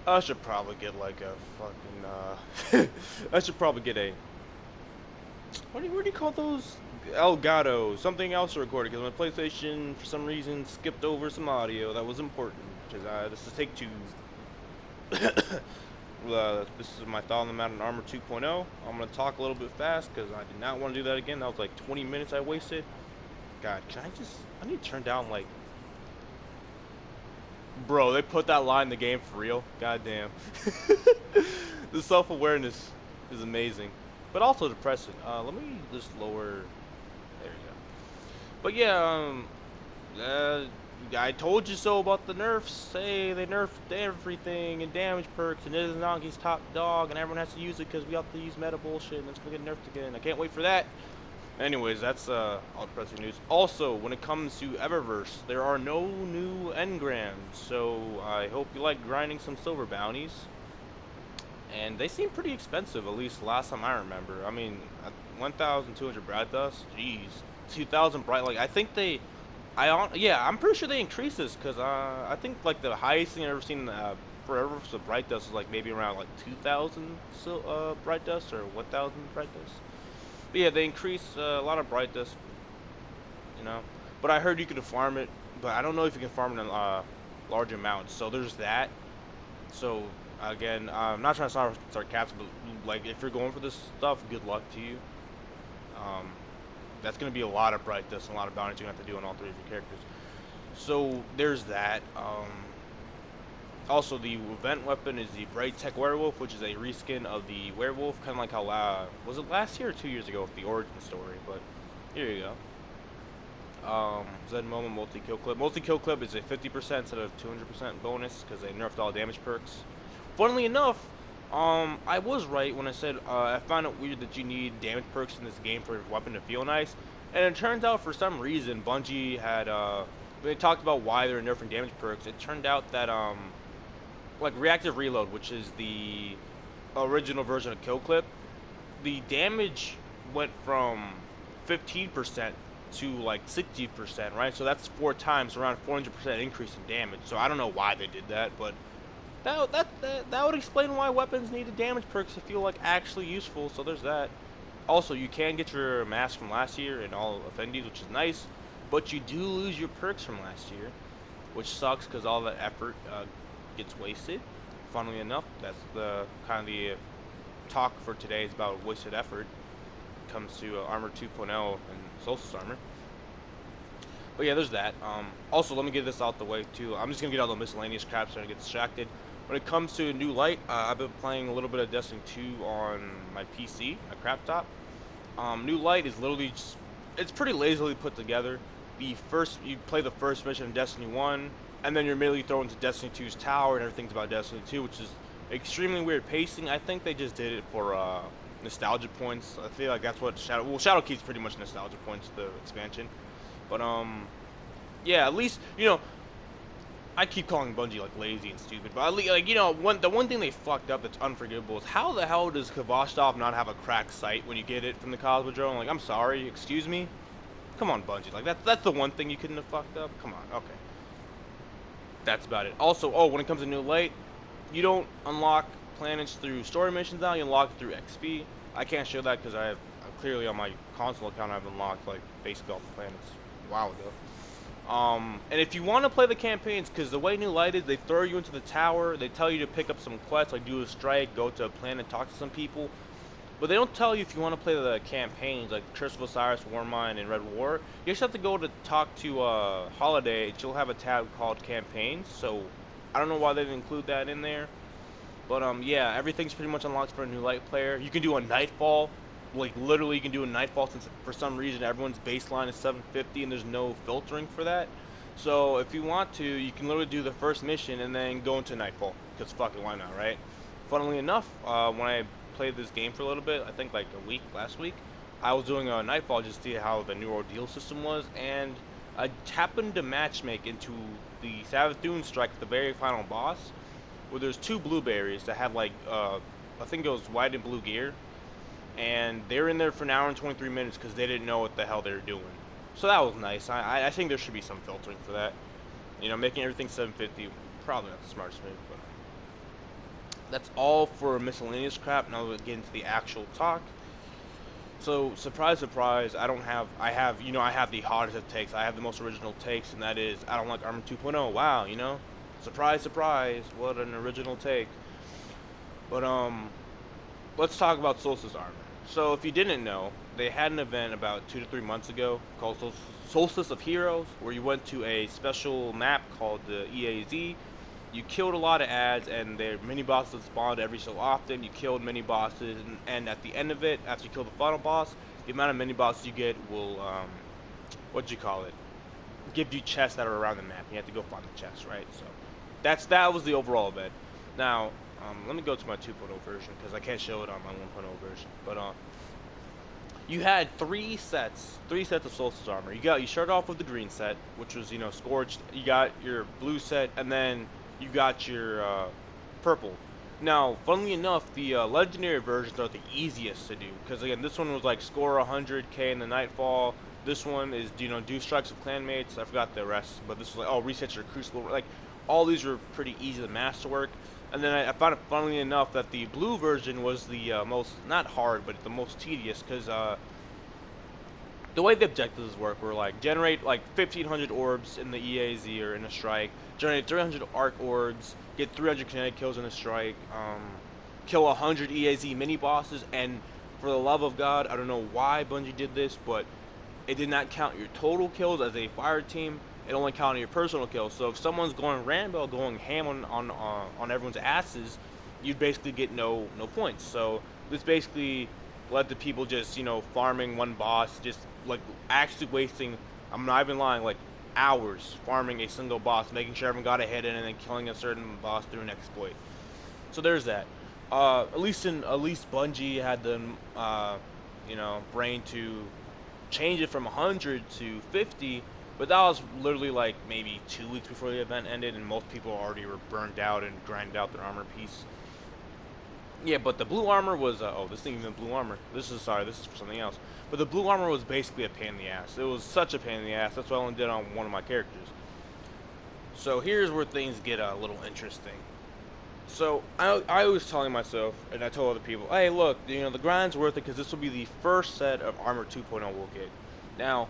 I should probably get like a fucking I should probably get a what do you call those? Elgato, something else to record it because my PlayStation for some reason skipped over some audio that was important. Because this is take two. This is my thought on the Mountain Armor 2.0. I'm gonna talk a little bit fast because I did not want to do that again. That was like 20 minutes I wasted. God, can I just? I need to turn down like. Bro, they put that line in the game for real. God damn. The self-awareness is amazing, but also depressing. Let me just lower. There you go. But yeah, uh, I told you so about the nerfs. Hey, they nerfed everything and damage perks, and Izanagi's top dog, and everyone has to use it because we have to use meta bullshit, and it's gonna get nerfed again. I can't wait for that. Anyways, that's all depressing news. Also, when it comes to Eververse, there are no new engrams, so I hope you like grinding some silver bounties. And they seem pretty expensive, at least last time I remember. I mean, 1,200 bright dust, jeez, 2,000 bright. Like I think they, yeah, I'm pretty sure they increased this because I think like the highest thing I've ever seen forever for bright dust is like maybe around like 2,000 bright dust or 1,000 bright dust. But yeah, they increased a lot of bright dust, you know. But I heard you can farm it, but I don't know if you can farm it in large amounts. So there's that. So again, I'm not trying to sound sarcastic, but like if you're going for this stuff, good luck to you. Um, that's gonna be a lot of bright dust and a lot of bounties you're gonna have to do on all three of your characters. So there's that. Also, the event weapon is the Bright Tech Werewolf, which is a reskin of the werewolf, kind of like how was it last year or 2 years ago with the origin story. But here you go. Zen Moment Multi Kill Clip. Multi Kill Clip is a 50% instead of 200% bonus because they nerfed all damage perks. Funnily enough, I was right when I said I found it weird that you need damage perks in this game for a weapon to feel nice. And it turns out for some reason Bungie had when they talked about why they're nerfing damage perks, it turned out that like reactive reload, which is the original version of Kill Clip, the damage went from 15% to like 60%, right? So that's 4 times, around 400% increase in damage. So I don't know why they did that, but that would explain why weapons needed damage perks to feel like actually useful. So there's that. Also, you can get your mask from last year and all Offendies, which is nice, but you do lose your perks from last year, which sucks because all that effort gets wasted. Funnily enough, that's the kind of the talk for today is about wasted effort. It comes to Armor 2.0 and Solstice Armor. But yeah, there's that. Also, let me get this out the way too. I'm just gonna get all the miscellaneous crap so I don't get distracted. When it comes to New Light, I've been playing a little bit of Destiny 2 on my PC, my crap top. New Light is literally just, it's pretty lazily put together. You play the first mission in Destiny 1, and then you're immediately thrown into Destiny 2's tower, and everything's about Destiny 2, which is extremely weird pacing. I think they just did it for nostalgia points. I feel like that's what Shadowkeep's pretty much nostalgia points, the expansion. But yeah, at least I keep calling Bungie like lazy and stupid, but at least, like the one thing they fucked up that's unforgivable is how the hell does Kvostov not have a cracked sight when you get it from the Cosmodrome? Like, I'm sorry, excuse me. Come on, Bungie. Like that's the one thing you couldn't have fucked up. Come on, okay. That's about it. Also, oh, when it comes to New Light, you don't unlock planets through story missions now. You unlock it through XP. I can't show that because I have clearly on my console account I've unlocked like basically all the planets a while ago. And if you want to play the campaigns, because the way New Light is, they throw you into the tower, they tell you to pick up some quests, like do a strike, go to a planet, talk to some people, but they don't tell you if you want to play the campaigns, like Curse of Osiris, Warmind, and Red War. You just have to go to talk to Holiday, and she'll have a tab called Campaigns, so I don't know why they didn't include that in there. But yeah, everything's pretty much unlocked for a New Light player. You can do a Nightfall, like literally you can do a Nightfall since for some reason everyone's baseline is 750 and there's no filtering for that. So if you want to, you can literally do the first mission and then go into Nightfall, because fucking why not, right? Funnily enough, when I played this game for a little bit, I think like a week, last week, I was doing a Nightfall just to see how the new ordeal system was, and I happened to matchmake into the Savathûn strike, the very final boss, where there's two blueberries that have like I think it was white and blue gear, and they're in there for an hour and 23 minutes because they didn't know what the hell they were doing. So that was nice. I think there should be some filtering for that. Making everything 750 probably not the smartest move, but That's all for miscellaneous crap. Now we'll get into the actual talk. So, surprise, surprise, I have the hottest of takes. I have the most original takes, and that is, I don't like Armor 2.0. Wow, surprise, surprise, what an original take. But, let's talk about Solstice Armor. So, if you didn't know, they had an event about 2 to 3 months ago called Solstice of Heroes, where you went to a special map called the EAZ. You killed a lot of ads, and their mini bosses spawned every so often. You killed mini bosses, and at the end of it, after you kill the final boss, the amount of mini bosses you get will, what do you call it? Give you chests that are around the map. You have to go find the chests, right? So that was the overall event. Now, let me go to my 2.0 version because I can't show it on my 1.0 version. But you had three sets of Solstice armor. You started off with the green set, which was scorched. You got your blue set, and then you got your purple. Now, funnily enough, the legendary versions are the easiest to do because again, this one was like score 100k in the Nightfall. This one is do strikes with clanmates. I forgot the rest, but this was like reset your crucible. Like all these were pretty easy to masterwork. And then I found it funnily enough that the blue version was the most not hard, but the most tedious because the way the objectives work were like generate like 1500 orbs in the EAZ or in a strike, generate 300 arc orbs, get 300 kinetic kills in a strike, kill 100 EAZ mini bosses, and for the love of God, I don't know why Bungie did this, but it did not count your total kills as a fire team. It only counted your personal kills. So if someone's going Rambo, going ham on everyone's asses, you'd basically get no points. So this basically let the people just farming one boss, just like actually wasting. I'm not even lying, like hours farming a single boss, making sure everyone got a hit in, and then killing a certain boss through an exploit. So there's that. At least Bungie had the brain to change it from 100 to 50, but that was literally like maybe 2 weeks before the event ended, and most people already were burned out and grinded out their armor piece. Yeah, but the blue armor was this thing isn't blue armor. This is for something else. But the blue armor was basically a pain in the ass. It was such a pain in the ass. That's why I only did it on one of my characters. So here's where things get a little interesting. So I was telling myself, and I told other people, hey, look, the grind's worth it because this will be the first set of Armor 2.0 we'll get. Now,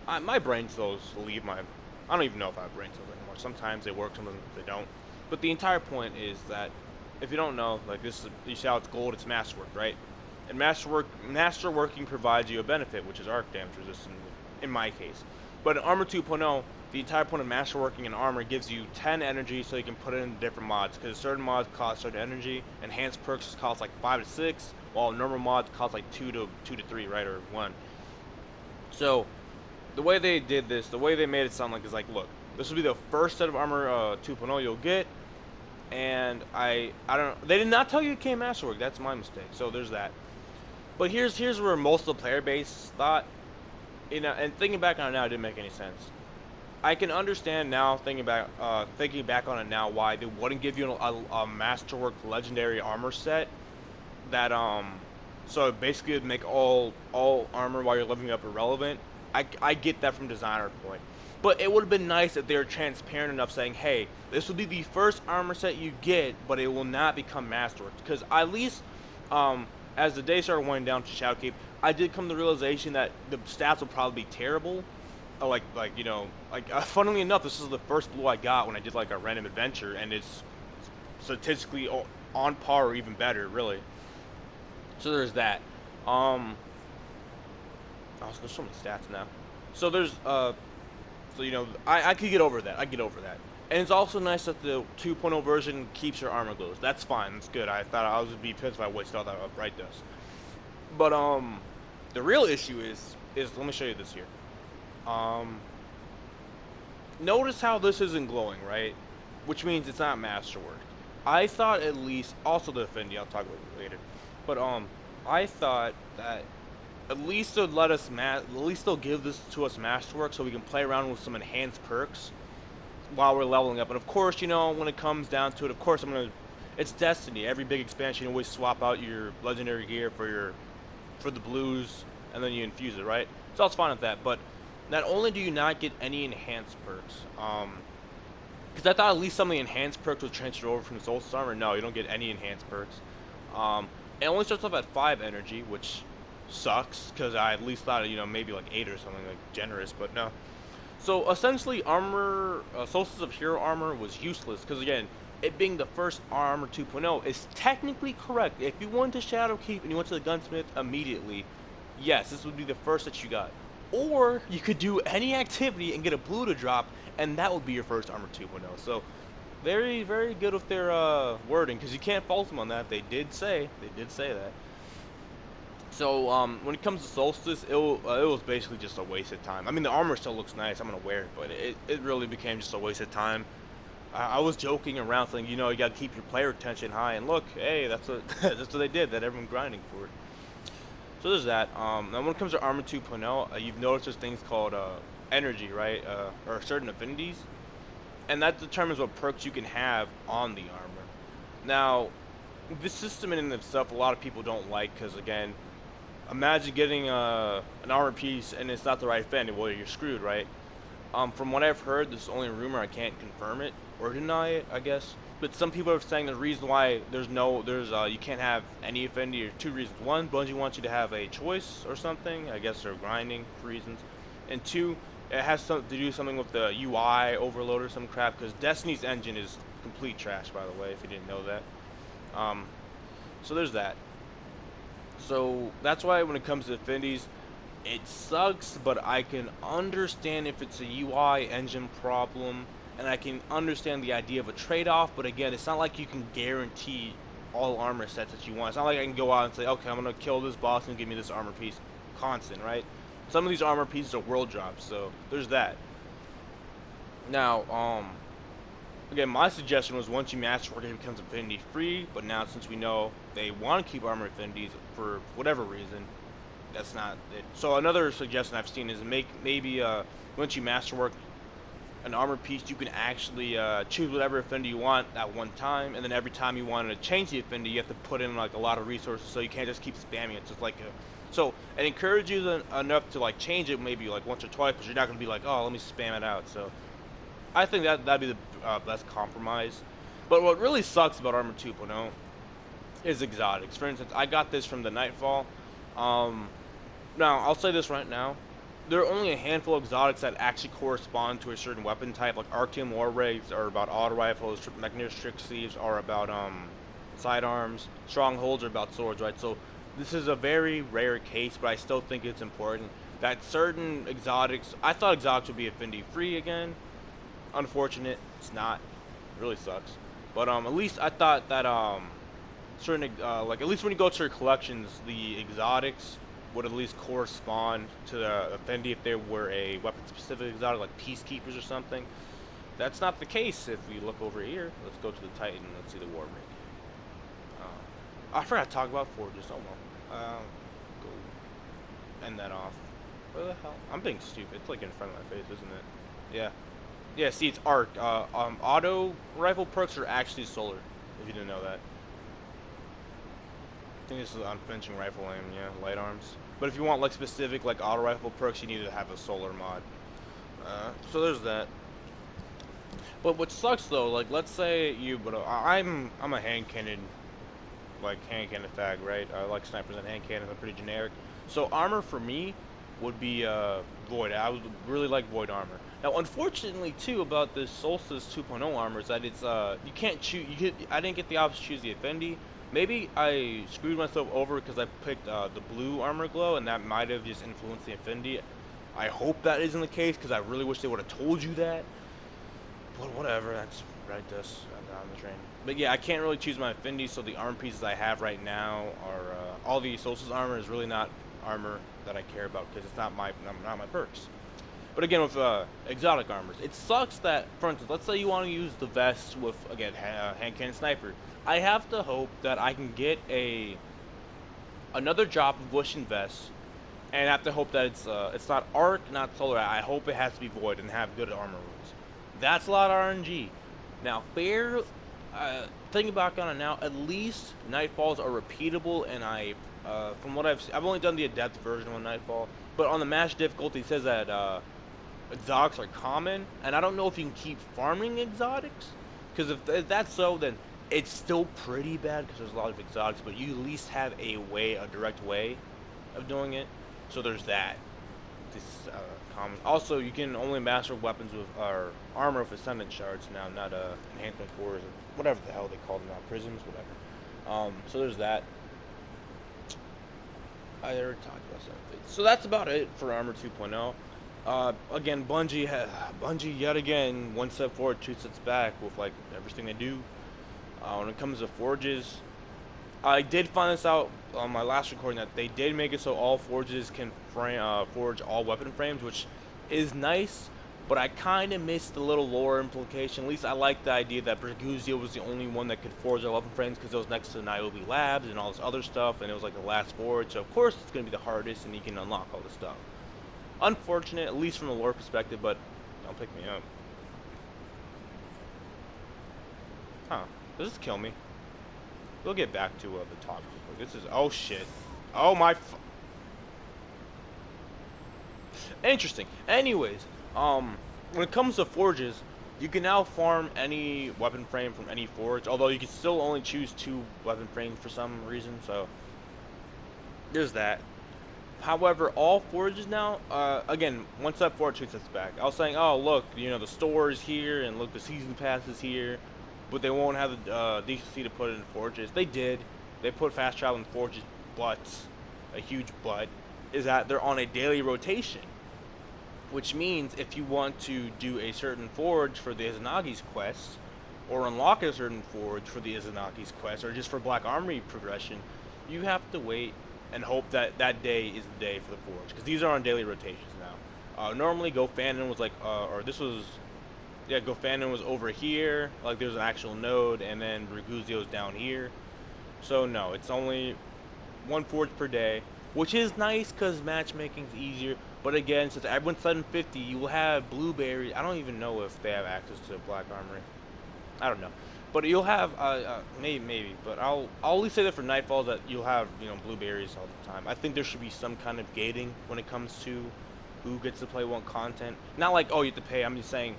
my brain cells leave my. I don't even know if I have brain cells anymore. Sometimes they work, sometimes they don't. But the entire point is that if you don't know, like you see how it's gold, it's masterwork, right? And masterworking provides you a benefit, which is arc damage resistance in my case. But in Armor 2.0, the entire point of masterworking and armor gives you 10 energy so you can put it in different mods, because certain mods cost certain energy. Enhanced perks cost like 5 to 6, while normal mods cost like 2 to 3, right, or 1. So the way they did this, the way they made it sound like is like, look, this will be the first set of Armor 2.0 you'll get, and I don't know, they did not tell you it came masterwork. That's my mistake. So there's that. But here's where most of the player base thought, and thinking back on it now, it didn't make any sense. I can understand now, thinking back on it now, why they wouldn't give you a masterwork legendary armor set that so basically it'd make all armor while you're leveling up irrelevant. I get that from designer point, but it would have been nice if they were transparent enough, saying, hey, this will be the first armor set you get, but it will not become masterwork. Because at least as the day started winding down to Shadowkeep, I did come to the realization that the stats will probably be terrible. Funnily enough, this is the first blue I got when I did like a random adventure, and it's statistically on par or even better, really. So there's that. Oh, so there's so many stats now. So there's I could get over that. I get over that. And it's also nice that the 2.0 version keeps your armor glows. That's fine. That's good. I thought I was be pissed if I wasted all that upgrade dust. But the real issue is let me show you this here. Notice how this isn't glowing, right? Which means it's not masterwork. I thought at least, also the Affinity, I'll talk about it later. But I thought that at least they'll give this to us masterwork so we can play around with some enhanced perks while we're leveling up. And of course, when it comes down to it, of course it's Destiny. Every big expansion, you always swap out your legendary gear for the blues, and then you infuse it, right? So I was fine with that, but not only do you not get any enhanced perks, Because I thought at least some of the enhanced perks would transfer over from the Solstice armor. No, you don't get any enhanced perks. Um, it only starts off at 5 energy, which sucks, because I at least thought, maybe like 8 or something, like generous, but no. So essentially, Solstice of Hero armor was useless, because again, it being the first armor 2.0 is technically correct. If you went to Shadowkeep and you went to the Gunsmith immediately, yes, this would be the first that you got. Or you could do any activity and get a blue to drop, and that would be your first armor 2.0. So very, very good with their wording, because you can't fault them on that. They did say that. So when it comes to Solstice, it was basically just a waste of time. I mean, the armor still looks nice. I'm gonna wear it, but it really became just a waste of time. I was joking around saying, you got to keep your player retention high, and look, hey, that's what that's what they did. That everyone grinding for it. So there's that. Now when it comes to Armor 2.0, you've noticed there's things called energy, right? Or certain affinities, and that determines what perks you can have on the armor. Now, this system in and of itself, a lot of people don't like, because again, imagine getting an armor piece and it's not the right affinity. Well, you're screwed, right? From what I've heard, this is only a rumor. I can't confirm it or deny it, I guess. But some people are saying the reason why you can't have any affinity are 2 reasons. One, Bungie wants you to have a choice or something. I guess they're grinding for reasons. And 2, it has to do something with the UI overload or some crap. Because Destiny's engine is complete trash, by the way, if you didn't know that. So there's that. So that's why when it comes to affinities, it sucks, but I can understand if it's a UI engine problem, and I can understand the idea of a trade-off, but again, it's not like you can guarantee all armor sets that you want. It's not like I can go out and say, okay, I'm going to kill this boss and give me this armor piece constant, right? Some of these armor pieces are world drops, so there's that. Now, again, my suggestion was once you masterwork, it becomes affinity free, but now since we know they want to keep armor affinities for whatever reason, that's not it. So another suggestion I've seen is maybe once you masterwork an armor piece, you can actually choose whatever affinity you want at one time, and then every time you want to change the affinity, you have to put in like a lot of resources, so you can't just keep spamming it. Just like so it encourages you enough to like change it maybe like once or twice, but you're not gonna be like, oh, let me spam it out. So I think that'd be the best compromise. But what really sucks about Armor 2.0 is exotics. For instance, I got this from the Nightfall. Now, I'll say this right now. There are only a handful of exotics that actually correspond to a certain weapon type. Like Arctium War Wraiths are about auto rifles, Mechanist Trick Sleeves are about sidearms, Strongholds are about swords, right? So this is a very rare case, but I still think it's important that certain exotics. I thought exotics would be affinity free again. Unfortunate, it's not. It really sucks. But at least I thought that certain like at least when you go to your collections, the exotics would at least correspond to the affinity if there were a weapon specific exotic like Peacekeepers or something. That's not the case if we look over here. Let's go to the Titan. Let's see the War Ring. I forgot to talk about Forges. Oh well. Go end that off. Where the hell? I'm being stupid. It's like in front of my face, isn't it? Yeah. Yeah, see, it's arc. Auto rifle perks are actually solar, if you didn't know that. I think this is unflinching rifle aim, yeah, light arms. But if you want like specific like auto rifle perks, you need to have a solar mod. So there's that. But what sucks though, like let's say I'm a hand cannon, hand cannon fag, right? I like snipers and hand cannons. I'm pretty generic. So armor for me would be void. I would really like void armor. Now, unfortunately, too, about this Solstice 2.0 armor is that it's you can't choose. I didn't get the option to choose the affinity. Maybe I screwed myself over because I picked the blue armor glow, and that might have just influenced the affinity. I hope that isn't the case because I really wish they would have told you that. But whatever, that's right. This on the train. But yeah, I can't really choose my affinity, so the armor pieces I have right now are all the Solstice armor is really not armor that I care about because it's not my perks. But again, with exotic armors, it sucks that, for instance, let's say you want to use the vest with, again, hand cannon sniper. I have to hope that I can get another drop of Gushing vest, and I have to hope that it's not arc, not solar. I hope it has to be void and have good armor rules. That's a lot of RNG. Now, thinking back on it now, at least Nightfalls are repeatable, and from what I've only done the adept version on Nightfall, but on the match difficulty, it says that exotics are common, and I don't know if you can keep farming exotics, because if that's so, then it's still pretty bad because there's a lot of exotics, but you at least have a direct way of doing it. So there's that. This common. Also, you can only master weapons with or armor with ascendant shards now, not enhancement cores or whatever the hell they call them now, prisms, whatever. So there's that. I already talked about something. So that's about it for Armor 2.0. Again, Bungie yet again, one step forward, two steps back with like everything they do. When it comes to forges, I did find this out on my last recording that they did make it so all forges can forge all weapon frames, which is nice. But I kind of missed the little lore implication. At least I like the idea that Braguzio was the only one that could forge all weapon frames because it was next to Niobe Labs and all this other stuff, and it was like the last forge. So of course it's going to be the hardest, and you can unlock all this stuff. Unfortunate, at least from the lore perspective, but don't pick me up. Huh? Does this kill me? We'll get back to the topic. This is oh shit. Oh my. Interesting. Anyways, when it comes to forges, you can now farm any weapon frame from any forge, although you can still only choose 2 weapon frames for some reason, so there's that. However, all forges now, again, one step forward, 2 steps back. I was saying, oh look, the store is here, and look, the season pass is here, but they won't have the decency to put it in forges. They did. They put fast travel in forges, but a huge but is that they're on a daily rotation. Which means if you want to do a certain forge for the Izanagi's quest, or unlock a certain forge for the Izanagi's quest, or just for Black Armory progression, you have to wait and hope that that day is the day for the forge. Because these are on daily rotations now. Normally GoFandon was like, GoFandon was over here, like there's an actual node, and then Braguzio's down here. So no, it's only 1 forge per day, which is nice because matchmaking's easier. But again, since everyone's 750, you will have blueberries. I don't even know if they have access to Black Armory. I don't know, but you'll have maybe. But I'll at least say that for Nightfalls that you'll have blueberries all the time. I think there should be some kind of gating when it comes to who gets to play what content. Not like you have to pay. I'm just saying,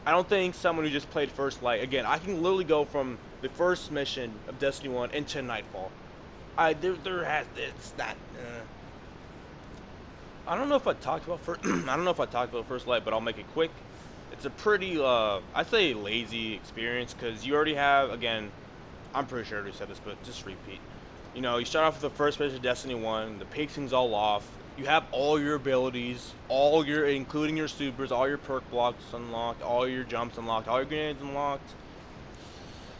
I don't think someone who just played First Light. Again, I can literally go from the first mission of Destiny 1 into Nightfall. It's not. I don't know if I talked about First Light, but I'll make it quick. It's a pretty, I'd say lazy experience, because you already have, again, I'm pretty sure I already said this, but just repeat. You start off with the first mission of Destiny 1, the pacing's all off, you have all your abilities, including your supers, all your perk blocks unlocked, all your jumps unlocked, all your grenades unlocked.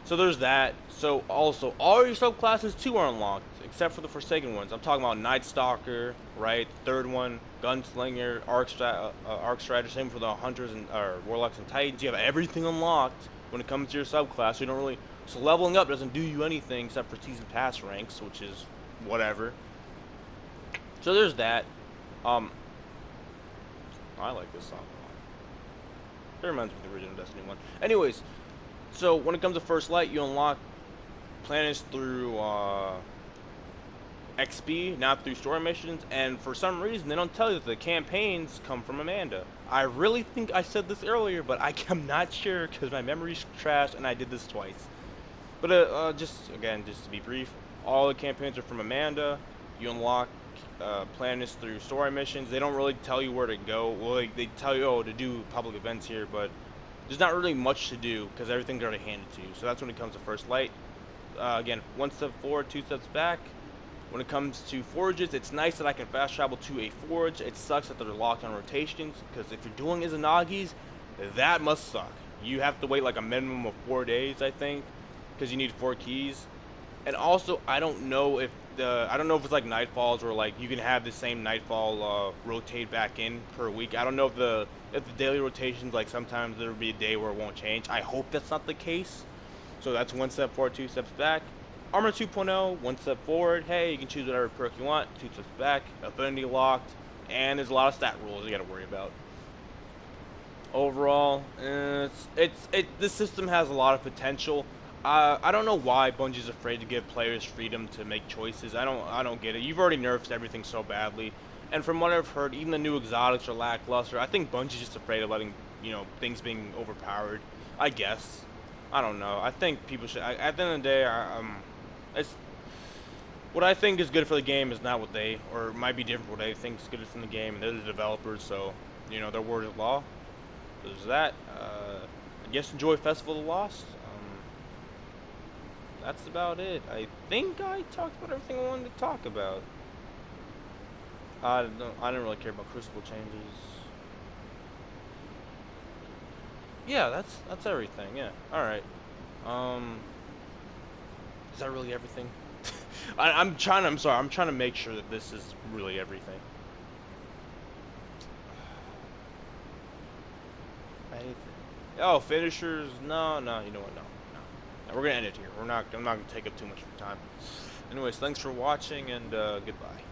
So there's that. So also, all your subclasses too are unlocked, except for the Forsaken ones. I'm talking about Night Stalker, right? Third one, Gunslinger, Arc Strider, same for the Hunters and Warlocks and Titans. You have everything unlocked when it comes to your subclass. You don't really, so leveling up doesn't do you anything except for season pass ranks, which is whatever. So there's that. I like this song a lot. It reminds me of the original Destiny 1. Anyways. So when it comes to First Light, you unlock planets through XP, not through story missions, and for some reason they don't tell you that the campaigns come from Amanda. I really think I said this earlier, but I'm not sure because my memory's trash and I did this twice. But just to be brief, all the campaigns are from Amanda. You unlock planets through story missions. They don't really tell you where to go. Well, they tell you to do public events here, but there's not really much to do because everything's already handed to you. So that's when it comes to First Light. Again, 1 step forward, 2 steps back. When it comes to forges, it's nice that I can fast travel to a forge. It sucks that they're locked on rotations because if you're doing Izanagi's, that must suck. You have to wait like a minimum of 4 days, I think, because you need 4 keys. And also, I don't know if it's like Nightfalls where like you can have the same Nightfall rotate back in per week. I don't know if the daily rotations, like sometimes there'll be a day where it won't change. I hope that's not the case. So that's 1 step forward, 2 steps back. Armor 2.0, 1 step forward. Hey, you can choose whatever perk you want. 2 steps back. Affinity locked, and there's a lot of stat rules you got to worry about. Overall, this system has a lot of potential. I don't know why Bungie's afraid to give players freedom to make choices. I don't get it. You've already nerfed everything so badly. And from what I've heard, even the new exotics are lackluster. I think Bungie's just afraid of letting, things being overpowered. I guess. I don't know. I think people should. At the end of the day, it's what I think is good for the game is not what they, or it might be different what they think is good in the game, and they're the developers, so their word is law. There's that. I guess enjoy Festival of the Lost. That's about it. I think I talked about everything I wanted to talk about. I didn't really care about Crucible changes. Yeah, that's everything. Yeah. All right. Is that really everything? I'm trying. I'm sorry. I'm trying to make sure that this is really everything. Anything? Oh, finishers? No, no. You know what? No, no. No, we're gonna end it here. I'm not gonna take up too much of your time. Anyways, thanks for watching and goodbye.